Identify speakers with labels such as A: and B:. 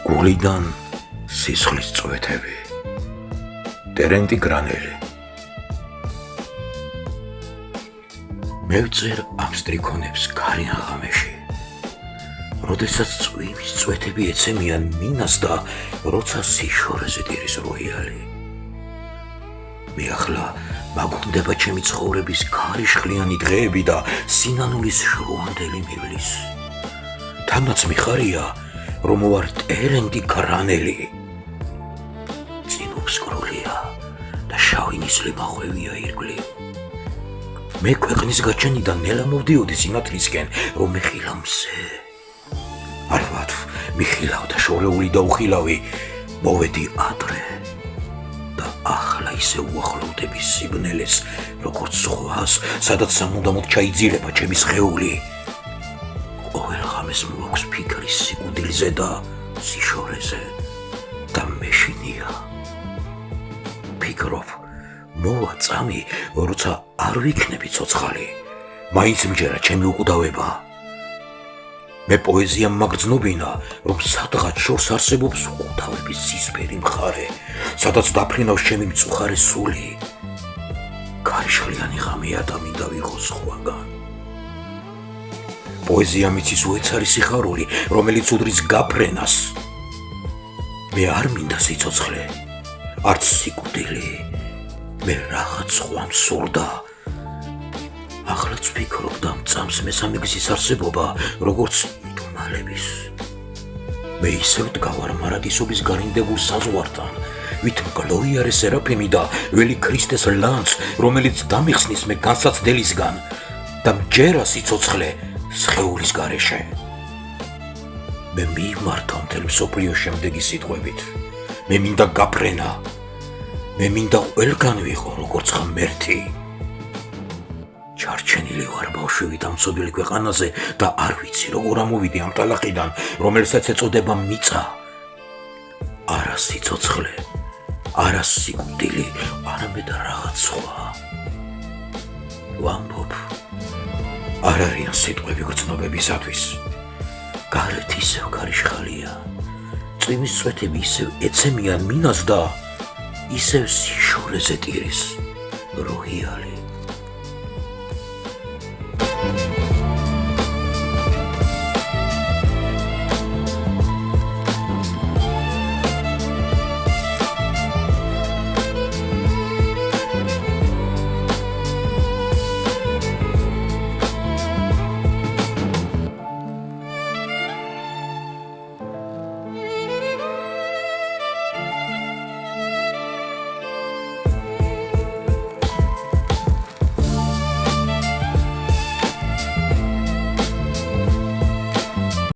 A: გულიდან სისხლის წვეთები. ტერენტი გრანელი. მე ვწერ ამ სტრიქონებს გარიან ღამეში. როდესაც წვიმის წვეთები ეცემიან მინას და როცა სიშორეზე დირის როიალი. მე ახლა მაგუნდება ჩემი ცხოვრების ქარიშხლიანი დღეები და სინანულის შრუანდელი მივლის. თანაც მიხარია, რომ ვარ ტერენტი გრანელი. წინობს გროლია და შავი ნისლი მახვევია ირგვლივ. მე ქვეყნის გაჩენიდან ნელა მოვდიოდი სინათლისკენ, რომ მეხილა მზე. ალბათ მიხილავ და შორეული და უხილავი მოვედი ადრე და ახლა ისე უახლოვდები სიბნელეს, როგორც ზღვას, სადაც სამუდამოდ ჩაიძირება ჩემი სხეული. ყოველ ღამეს მოვაქვს ფიქრი სიკვდილზე და სიშორეზე და მეშინია. ფიქრობ, მოვა წამი, როცა არ ვიქნები ცოცხალი, მაინც მჯერა ჩემი უკვდავება. მე პოეზიამ მაგრძნობინა, რომ სადღაც შორს არსებობს უკვდავების ცისფერი მხარე, სადაც დაფრინავს ჩემი მწუხარე სული. ქარიშხლიანი ღამეა და მინდა ვიყო სხვაგან. პოეზია მიცის უეცარი სიხარული, რომელიც უდრის გაფრენას. მე არ მინდა სიცოცხლე, არც სიკვდილი, მე რაღაც სხვა მსურდა. ახლაც ვფიქრობ და მწამს მესამე გზის არსებობა, როგორც მტუმალების. მე ისევ დგავარ მარადისობის გარინდებულ საზღვართან, ვით მგლოვიარე სერაფიმი და ველი ქრისტეს ლანძ, რომელიც დამიხსნის მე განსაცდელისგან და მჯერა სიცოცხლე სხეულის გარეშე. მე მივმართავ მთელ მსოფლიოს შემდეგი სიტყვებით. მე მინდა გაფრენა. მე მინდა ყველგან ვიყო, როგორც ღმერთი. ჩარჩენილი ვარ ბავშვივით ამ ცოდვილი ქვეყანაზე და არ ვიცი როგორ ამოვიდი ამ ტალახიდან, რომელსაც ეწოდება მიწა. არა სიცოცხლე, არა სიკვდილი, არამედ რაღაც სხვა. ვამბობ, არ არიან სიტყვები გრძნობებისათვის. გარეთ ისევ ქარიშხალია, წვიმის წვეთები ისევ ეცემიან მინას და ისევ სიშორეზე ტირის როიალი.